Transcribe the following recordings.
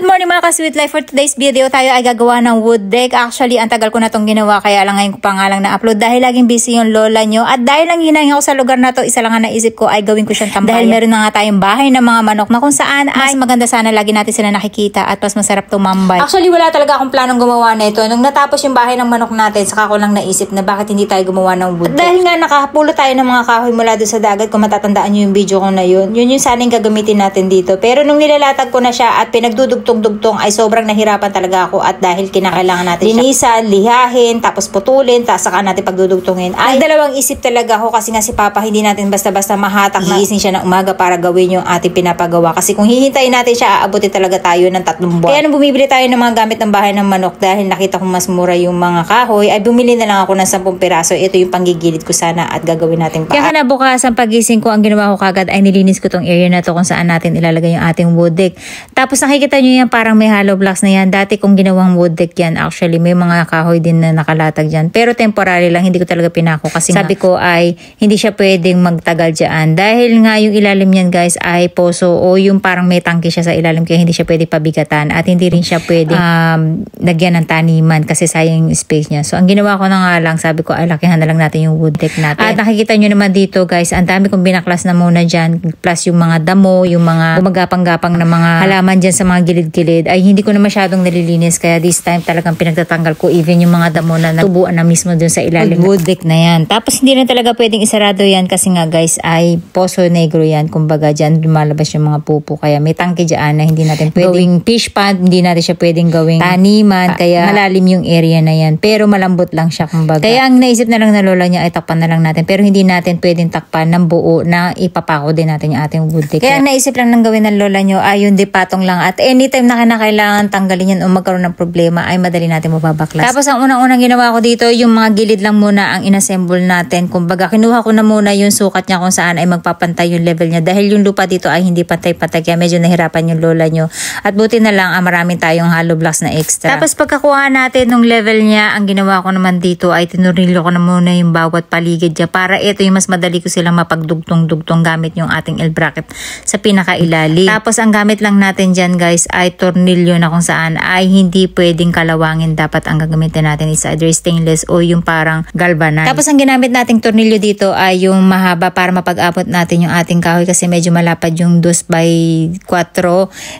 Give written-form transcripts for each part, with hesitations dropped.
Good morning mga ka-sweet life. For today's video tayo ay gagawa ng wood deck. Actually, ang tagal ko na itong ginawa kaya lang ngayon ko pa nga lang na-upload dahil laging busy yung lola nyo. At dahil lang hinahinga ko sa lugar na to, isa lang nga naisip ko ay gawin ko siyang tambayan. Dahil meron na nga tayong bahay ng mga manok na kung saan ay mas maganda sana lagi natin sila nakikita at mas masarap tumambay. Actually, wala talaga akong planong gumawa na ito. Nung natapos yung bahay ng manok natin, saka ko lang naisip na bakit hindi tayo gumawa ng wood deck. Dahil nga nakapulo tayo ng mga kahoy mula doon sa dagat, kung matatandaan nyo yung video ko na yun yung sana yung gagamitin natin dito. Pero nung nilalatag ko na siya at pinagdudugtong-dugtong ay sobrang nahirapan talaga ako at dahil kinakailangan natin linisan, lihahin, tapos putulin, tapos saka natin pagdudugtongin. Ay dalawang isip talaga ako kasi nga si Papa hindi natin basta-basta mahatak na gising siya ng umaga para gawin yung ating pinapagawa. Kasi kung hihintayin natin siya, aabutin talaga tayo ng 3 buwan. Kaya nung bumibili tayo ng mga gamit ng bahay ng manok dahil nakita kong mas mura yung mga kahoy, ay bumili na lang ako ng 10 piraso. Ito yung panggigilid ko sana at gagawin natin pa. Kaya kinabukasan pagising ko, ang ginawa ko kagad ay nilinis ko tong area na to kung saan natin ilalagay yung ating wood deck. Tapos nakikita nyo yan parang may hollow blocks na yan. Dati kong ginawang wood deck yan. Actually may mga kahoy din na nakalatag dyan. Pero temporary lang, hindi ko talaga pinako kasi sabi ko ay hindi siya pwedeng magtagal dyan. Dahil nga yung ilalim yan guys ay poso o yung parang may tangke siya sa ilalim kaya hindi siya pwede pabigatan at hindi rin siya pwede lagyan ng taniman kasi sayang yung space niya. So ang ginawa ko na nga lang, sabi ko ay lakihan na lang natin yung wood deck natin. At nakikita nyo naman dito guys, ang dami kong binaklas na muna dyan plus yung mga damo, yung mga gumagapang-gapang na mga halaman dyan sa mga gilid-gilid ay hindi ko na masyadong nalilinis kaya this time talagang pinagtatanggal ko even yung mga damo na natubuan na mismo dun sa ilalim wood deck na yan. Tapos hindi na talaga pwedeng isarado yan kasi nga guys ay poso negro yan, kumbaga dyan lumalabas yung mga pupo kaya may tangke dyan na hindi natin pwedeng gawing fish pond, hindi natin siya pwedeng gawing taniman kaya malalim yung area na yan pero malambot lang siya kumbaga. Kaya ang naisip na lang na lola niya ay takpan na lang natin pero hindi natin pwedeng takpan ng buo na ipapako din natin yung ating wood deck. Kaya ang naisip lang ng gawin ng lola nyo ay yung dipatong lang at anytime na kinakailangan tanggalin yan o magkaroon ng problema ay madali natin mababaklas. Tapos ang unang-unang ginawa ko dito yung mga gilid lang muna ang inassemble natin. Kumbaga kinuha ko na muna yung sukat niya kung saan ay magpapantay yung level niya dahil yung lupa dito ay hindi pantay-pantay kaya medyo nahirapan yung lola nyo. At buti na lang maraming tayong hollow blocks na extra. Tapos pagkakuha natin ng level niya, ang ginawa ko naman dito ay tinurilyo ko na muna yung bawat paligid niya para ito yung mas madali ko silang mapagdugtong-dugtong gamit yung ating L-bracket sa pinakailalim. Tapos ang gamit lang natin dyan guys ay tornilyo na kung saan ay hindi pwedeng kalawangin. Dapat ang gagamitin natin is either stainless o yung parang galvanized. Tapos ang ginamit nating tornilyo dito ay yung mahaba para mapag-abot natin yung ating kahoy kasi medyo malapad yung 2x4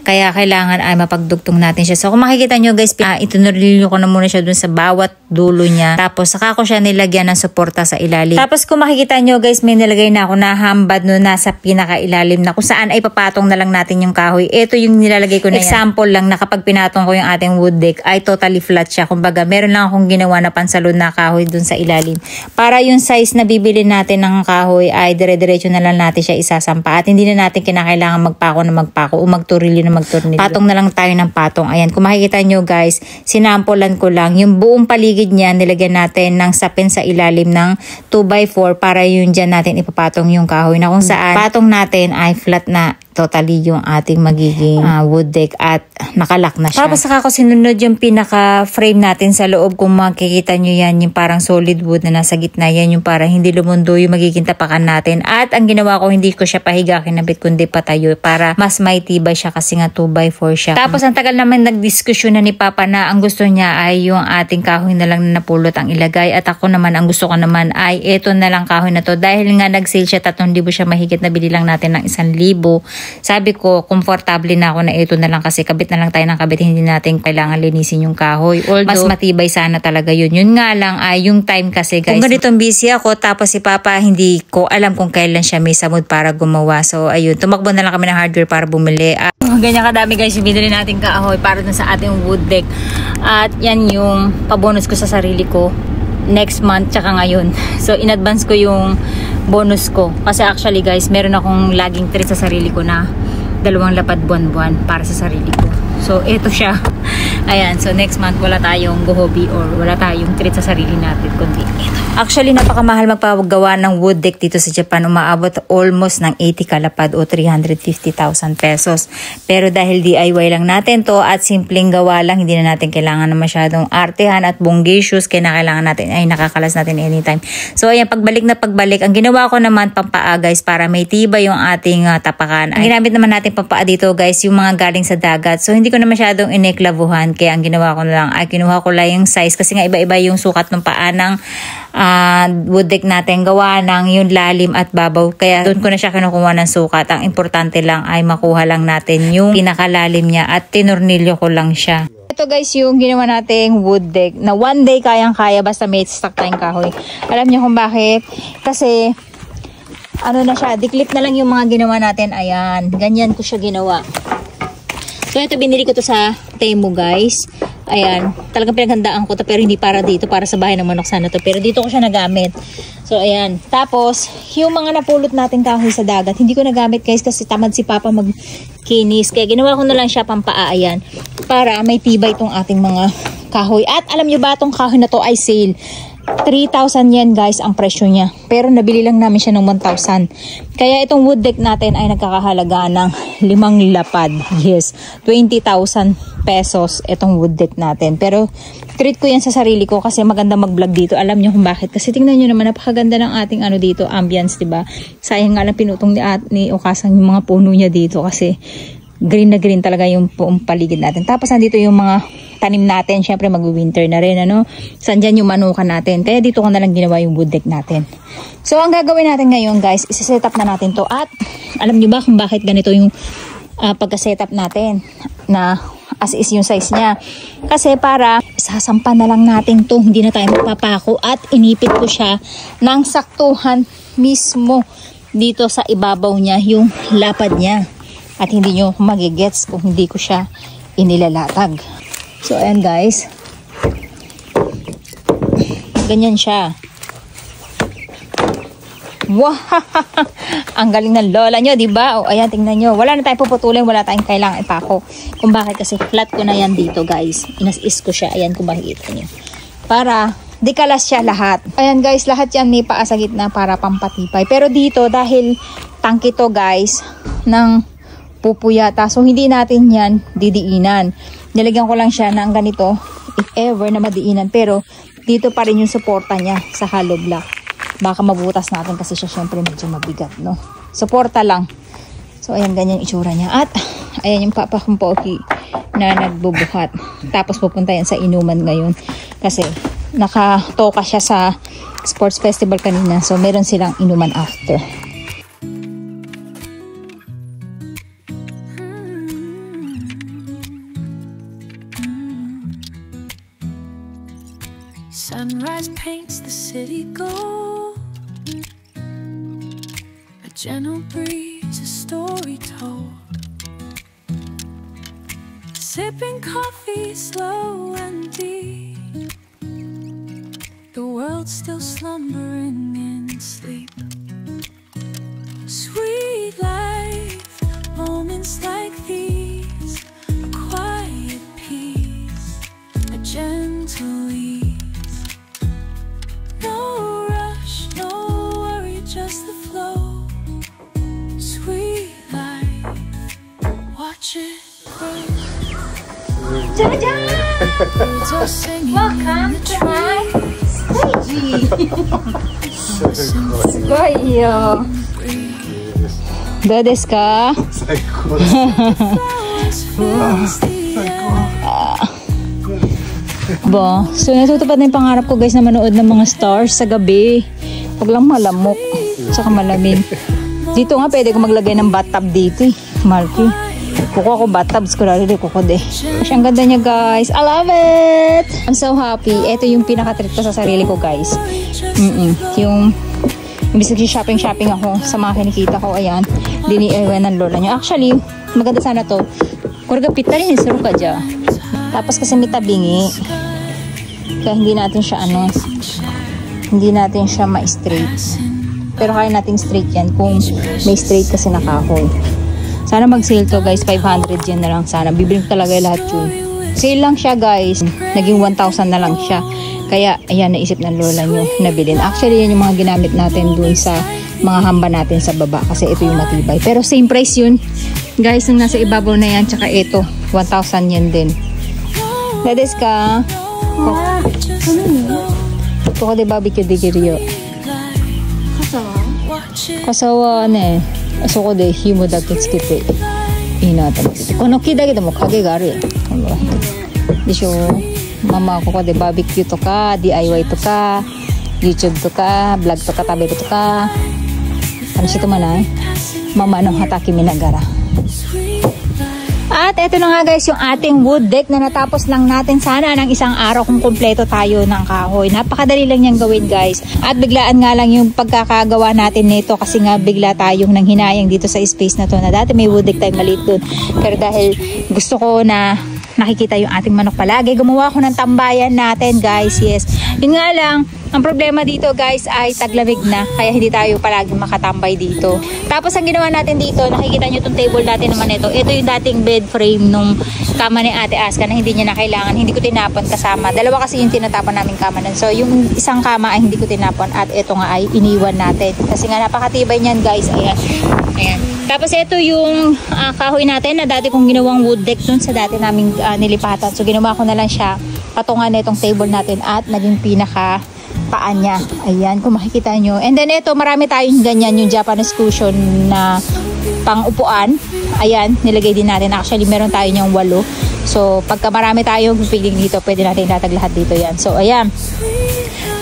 kaya kailangan ay mapagdugtong natin siya. So kung makikita nyo guys, itunorilyo ko na muna siya dun sa bawat dulo niya. Tapos saka ko siya nilagyan ng suporta sa ilalim. Tapos kung makikita nyo guys, may nilagay na ako na hambad no nasa pinakailalim na kung saan ay papatong na lang natin yung kahoy. Ito yung nilalagay ko na example lang na kapag pinatong ko yung ating wood deck ay totally flat siya. Kumbaga meron lang akong ginawa na pansalon na kahoy dun sa ilalim. Para yung size na bibili natin ng kahoy ay dire-diretso na lang natin siya isasampa at hindi na natin kinakailangan magpako o magturilyo na magturilyo. Patong na lang tayo ng patong. Ayan, kung makikita nyo guys, sinampulan ko lang yung buong paligid niya, nilagyan natin ng sapin sa ilalim ng 2x4 para yun dyan natin ipapatong yung kahoy na kung saan patong natin ay flat na totally yung ating magiging wood deck at nakalak na siya. Tapos saka ko sinunod yung pinaka frame natin sa loob. Kung makikita nyo yan, yung parang solid wood na nasa gitna yan, yung parang hindi lumundo yung magiging tapakan natin. At ang ginawa ko, hindi ko siya pahiga kinabit kundi patayo para mas may tibay siya kasi nga 2x4 siya. Tapos ang tagal naman nagdiskusyon na ni Papa na ang gusto niya ay yung ating kahoy na lang na napulot ang ilagay at ako naman ang gusto ko naman ay eto na lang kahoy na to dahil nga nag-sale siya 3,000 siya mahigit na bili lang natin ng 1,000. Sabi ko, komportable na ako na ito na lang kasi kabit na lang tayo ng kabit, hindi natin kailangan linisin yung kahoy. Although, mas matibay sana talaga yun. Yun nga lang ay yung time kasi guys. Kung ganitong busy ako tapos si Papa hindi ko alam kung kailan siya may samod para gumawa. So ayun, tumakbo na lang kami ng hardware para bumili. Ganyan kadami guys yung binili natin kahoy para dun sa ating wood deck. At yan yung pabonus ko sa sarili ko next month tsaka ngayon. So in advance ko yung bonus ko kasi actually guys meron akong laging treat sa sarili ko na 2 lapad buwan-buwan para sa sarili ko. So ito siya. Ayan, so next month wala tayong gohobi or wala tayong treat sa sarili natin kundi ito. Actually, napakamahal magpagawa ng wood deck dito sa Japan. Umaabot almost ng 80 kalapad o 350,000 pesos. Pero dahil DIY lang natin to at simpleng gawa lang, hindi na natin kailangan na masyadong artehan at bonggisius. Kaya kailangan natin ay nakakalas natin anytime. So ayan, pagbalik na pagbalik. Ang ginawa ko naman pampaa guys para may tibay yung ating tapakan. Ang ginamit naman natin pampaa dito guys, yung mga galing sa dagat. So hindi ko na masyadong ineklabuhan. Kaya ang ginawa ko na lang ay kinuha ko lang yung size. Kasi nga iba-iba yung sukat ng paa ng wood deck natin. Gawa ng yung lalim at babaw. Kaya doon ko na siya kinukuha ng sukat. Ang importante lang ay makuha lang natin yung pinakalalim niya at tinurnilyo ko lang siya. Ito guys yung ginawa nating wood deck na one day kayang-kaya basta may stock tayong kahoy. Alam niyo kung bakit? Kasi ano na siya, diklip na lang yung mga ginawa natin. Ayan, ganyan ko siya ginawa. So ito binili ko to sa Temu guys. Ayan, talagang pinaghandaan ko to pero hindi para dito, para sa bahay ng manok sana to. Pero dito ko siya nagamit. So ayan, tapos yung mga napulot natin kahoy sa dagat, hindi ko nagamit guys kasi tamad si Papa magkinis. Kaya ginawa ko na lang siya pampaa, ayan, para may tibay itong ating mga kahoy. At alam nyo ba, itong kahoy na to ay sale. 3,000 yen guys ang presyo niya. Pero nabili lang namin siya ng 1,000. Kaya itong wood deck natin ay nagkakahalaga ng 5 lapad. Yes, 20,000 pesos itong wood deck natin. Pero treat ko yan sa sarili ko kasi maganda mag-vlog dito. Alam niyo kung bakit? Kasi tingnan niyo naman, napakaganda ng ating ano dito, ambience, 'di ba? Sayang nga lang pinutong ni Okasang yung mga puno niya dito kasi green na green talaga yung paligid natin. Tapos nandito yung mga tanim natin, syempre mag-winter na rin, ano. Sandyan yung manukan natin. Kaya dito ko na lang ginawa yung wood deck natin. So ang gagawin natin ngayon guys, isa-set up na natin to. At alam niyo ba kung bakit ganito yung pagka-set up natin na as is yung size niya? Kasi para sasampan na lang natin to, hindi na tayo magpapako. At inipit ko siya ng saktuhan mismo dito sa ibabaw niya, yung lapad niya. At hindi nyo magigets kung hindi ko siya inilalatag. So, ayan guys. Ganyan siya. Wow! Ang galing ng lola nyo, diba? O, ayan, tingnan nyo. Wala na tayong puputulin, wala tayong kailangan ipako. Kung bakit? Kasi flat ko na yan dito, guys. Inas-is ko siya. Ayan, kung makikita nyo. Para dikalas siya lahat. Ayan, guys, lahat yan may paa sa gitna para pampatipay. Pero dito, dahil tangki to, guys, ng pupuyata. So, hindi natin yan didiinan. Nilagyan ko lang siya ng ganito, if ever na madiinan. Pero, dito pa rin yung suporta niya sa hollow block. Baka mabutas natin kasi siya syempre medyo mabigat, no? Suporta lang. So, ayan, ganyan yung itsura niya. At, ayan yung Papa kong Poki na nagbubuhat. Tapos, pupunta yan sa inuman ngayon. Kasi, nakatoka siya sa sports festival kanina. So, meron silang inuman after. Sunrise paints the city gold. A gentle breeze, a story told. Sipping coffee slow and deep. The world's still slumbering in sleep. Sweet life, moments like these. A quiet peace, a gentle ease. Welcome to my stage! Sugoi-yo! Do desu ka? Ba, so natutupad na yung pangarap ko guys na manood ng mga stars sa gabi. Huwag lang malamok, saka malamig. Dito nga pwede ko maglagay ng bathtub dito eh. Malki. Kukuha ko bathtubs ko rin kuko de. Ang ganda niya guys. I love it! I'm so happy. Ito yung pinaka-treat ko sa sarili ko guys. Yung imbis shopping ako sa mga kinikita ko. Ayan. Dini-ewan ng lola niya. Actually, maganda sana to. Kurgapit na rin. Isuro ka dyan. Tapos kasi may tabingi. Kaya hindi natin siya hindi natin siya ma-straight. Pero kaya natin straight yan kung may straight kasi na kahoy. Sana mag-sale to guys, 500 yen na lang sana. Bibili ko talaga lahat yun. Sale lang siya guys. Naging 1,000 na lang siya. Kaya ayan, naisip ng lola nyo na bilhin. Actually yan yung mga ginamit natin dun sa mga hamba natin sa baba. Kasi ito yung matibay. Pero same price yun. Guys, yung nasa ibabaw na yan. Tsaka ito, 1,000 yen din. Lades ka? Koko de barbecue de giriyo. Kasawa ne. そこで紐だけつけていいなと思ってて、この木だけでも影があるよ。でしょ。ママはここでバーベキューとか DIY とか YouTube とか vlog とか tabero to ka. Ano siya tumanay? Mama ng hataki minagara. At eto na nga guys yung ating wood deck na natapos lang natin sana ng isang araw kung kumpleto tayo ng kahoy. Napakadali lang niyang gawin guys. At biglaan nga lang yung pagkakagawa natin nito kasi nga bigla tayong nanghinayang dito sa space na to na dati may wood deck tayo maliit dun. Pero dahil gusto ko na nakikita yung ating manok palagi, gumawa ko ng tambayan natin guys. Yes, yun nga lang, ang problema dito guys ay taglamig na, kaya hindi tayo palagi makatambay dito. Tapos ang ginawa natin dito, nakikita nyo itong table natin naman ito yung dating bed frame nung kama ni Ate Aska na hindi niya na kailangan, hindi ko tinapon kasama. Dalawa kasi yung tinatapon namin kama nun. So yung isang kama ay hindi ko tinapon at ito nga ay iniwan natin kasi nga napakatibay niyan guys. Ayan, ayan. Tapos ito yung kahoy natin na dati kong ginawang wood deck dun sa dati naming nilipatan. So ginawa ko na lang siya patungan na itong table natin at naging pinaka paan niya. Ayan, kung makikita nyo. And then ito, marami tayong ganyan, yung Japanese cushion na pang upuan. Ayan, nilagay din natin. Actually, meron tayo niyang 8. So, pagka marami tayong pipiling dito, pwede natin ilatag lahat dito yan. So, ayan.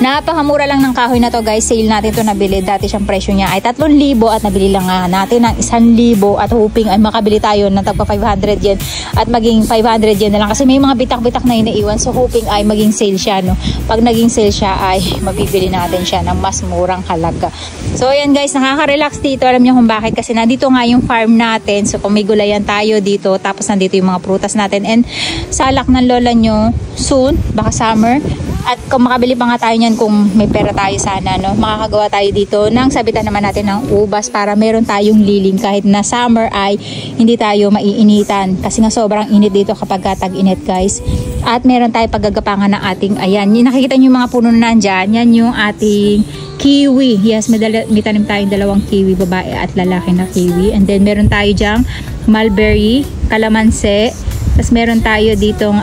Napakamura lang ng kahoy na to guys. Sale natin to nabili. Dati siyang presyo niya ay 3,000 at nabili lang natin ng 1,000 at hoping ay makabili tayo ng tagpa 500 yen at maging 500 yen na lang kasi may mga bitak-bitak na inaiwan. So hoping ay maging sale siya, no. Pag naging sale siya ay mabibili natin siya ng mas murang halaga. So ayan guys, nakaka-relax dito. Alam niyo kung bakit, kasi nandito nga yung farm natin. So kung may gulayan tayo dito, tapos nandito yung mga prutas natin and salak ng lola nyo soon, baka summer. At kung makabili pa nga tayo niyan kung may pera tayo sana, no, makakagawa tayo dito ng sabitan naman natin ng ubas para meron tayong liling kahit na summer ay hindi tayo maiinitan kasi nga sobrang init dito kapag tag-init guys. At meron tayo paggagapangan ng ating, ayan, yung nakikita nyo yung mga puno na nandyan, yan yung ating kiwi. Yes, may tanim tayong 2 kiwi, babae at lalaki na kiwi. And then meron tayo dyang mulberry, kalamansi, tapos meron tayo ditong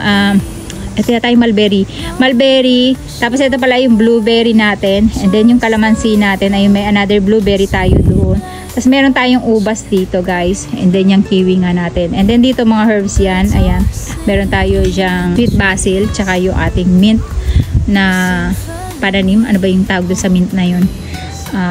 ito yata yung mulberry, tapos ito pala yung blueberry natin, and then yung kalamansi natin ay may another blueberry tayo doon. Tapos meron tayong ubas dito guys, and then yung kiwi nga natin, and then dito mga herbs yan, ayan, meron tayo dyang sweet basil, tsaka yung ating mint na pananim, ano ba yung tawag doon sa mint na yun,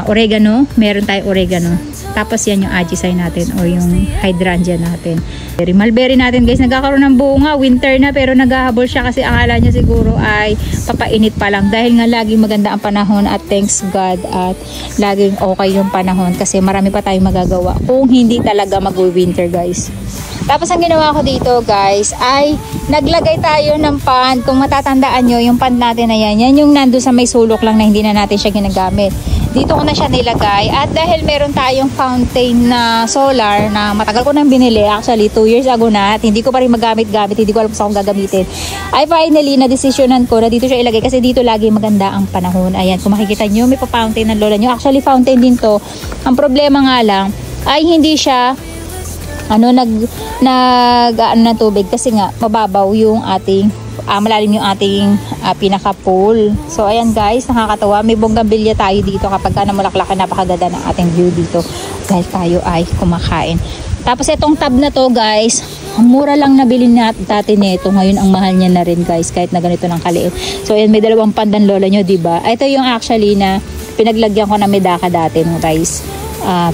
oregano, meron tayong oregano. Tapos yan yung ajisay natin o yung hydrangea natin. Mulberry natin guys, nagkakaroon ng bunga, winter na pero naghahabol siya kasi akala niya siguro ay papainit pa lang dahil nga laging maganda ang panahon at thanks God at laging okay yung panahon kasi marami pa tayong magagawa kung hindi talaga mag-winter guys. Tapos ang ginawa ko dito guys ay naglagay tayo ng pan. Kung matatandaan nyo, yung pan natin na yan yung nando sa may sulok lang na hindi na natin siya ginagamit. Dito ko na siya nilagay at dahil meron tayong fountain na solar na matagal ko nang binili, actually 2 years ago na at hindi ko pa rin magamit-gamit, hindi ko alam kung saan gagamitin, ay finally na-decisionan ko na dito siya ilagay kasi dito lagi maganda ang panahon. Ayan, kung makikita nyo may pa-fountain ng lola nyo, actually fountain din to. Ang problema nga lang ay hindi siya ng tubig kasi nga mababaw yung ating malalim yung ating pinaka pool. So ayan guys, nakakatawa, may bonggambilya tayo dito kapag namulaklakan, napakaganda ng ating view dito dahil tayo ay kumakain. Tapos itong tab na to guys, mura lang nabili natin nito, ngayon ang mahal niya na rin guys kahit na ganito ng kaliit. So ayan, may 2 pandan lola nyo, diba? Ito yung actually na pinaglagyan ko na medaka dati no guys,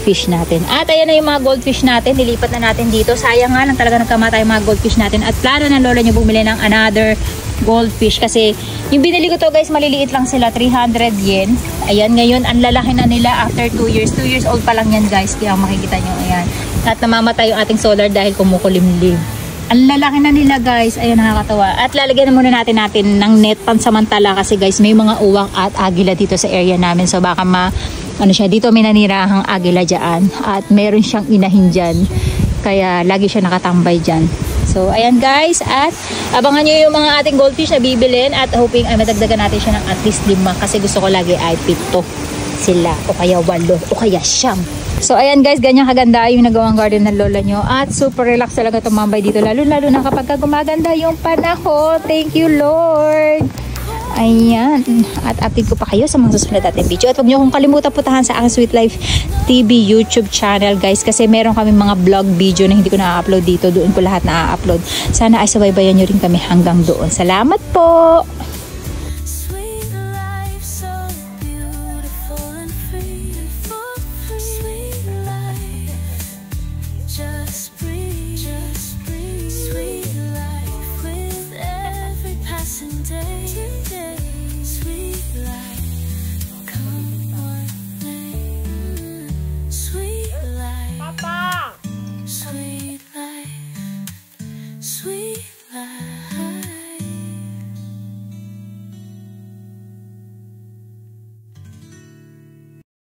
fish natin. At ayan na yung mga goldfish natin, nilipat na natin dito. Sayang nga lang talaga nagkamatay yung mga goldfish natin at plano ng lola nyo bumili ng another goldfish kasi yung binili ko to guys maliliit lang sila, 300 yen. Ayan, ngayon ang lalaki na nila after 2 years. 2 years old pa lang yan guys, kaya makikita nyo, ayan. At namamatay yung ating solar dahil kumukulimlim. Ang lalaki na nila guys, ayan, nakakatawa. At lalagyan na muna natin ng net pansamantala kasi guys may mga uwak at agila dito sa area namin. So baka dito may nanirahang agila dyan at meron siyang inahin dyan. Kaya lagi siya nakatambay dyan. So ayan guys, at abangan nyo yung mga ating goldfish na bibilin at hoping ay madagdagan natin siya ng at least 5 kasi gusto ko lagi ay 7 sila o kaya 8 o kaya 9. So ayan guys, ganyan kaganda yung nagawang garden ng lola nyo at super relax talaga tumambay dito lalo na kapag gumaganda yung panahon. Thank you Lord. Ayan. At update ko pa kayo sa mga susunod natin video. At huwag niyo akong kalimutan putahan sa aking Sweet Life TV YouTube channel, guys. Kasi meron kami mga vlog video na hindi ko na-upload dito. Doon ko lahat na-upload. Sana ay sabaybayan niyo rin kami hanggang doon. Salamat po!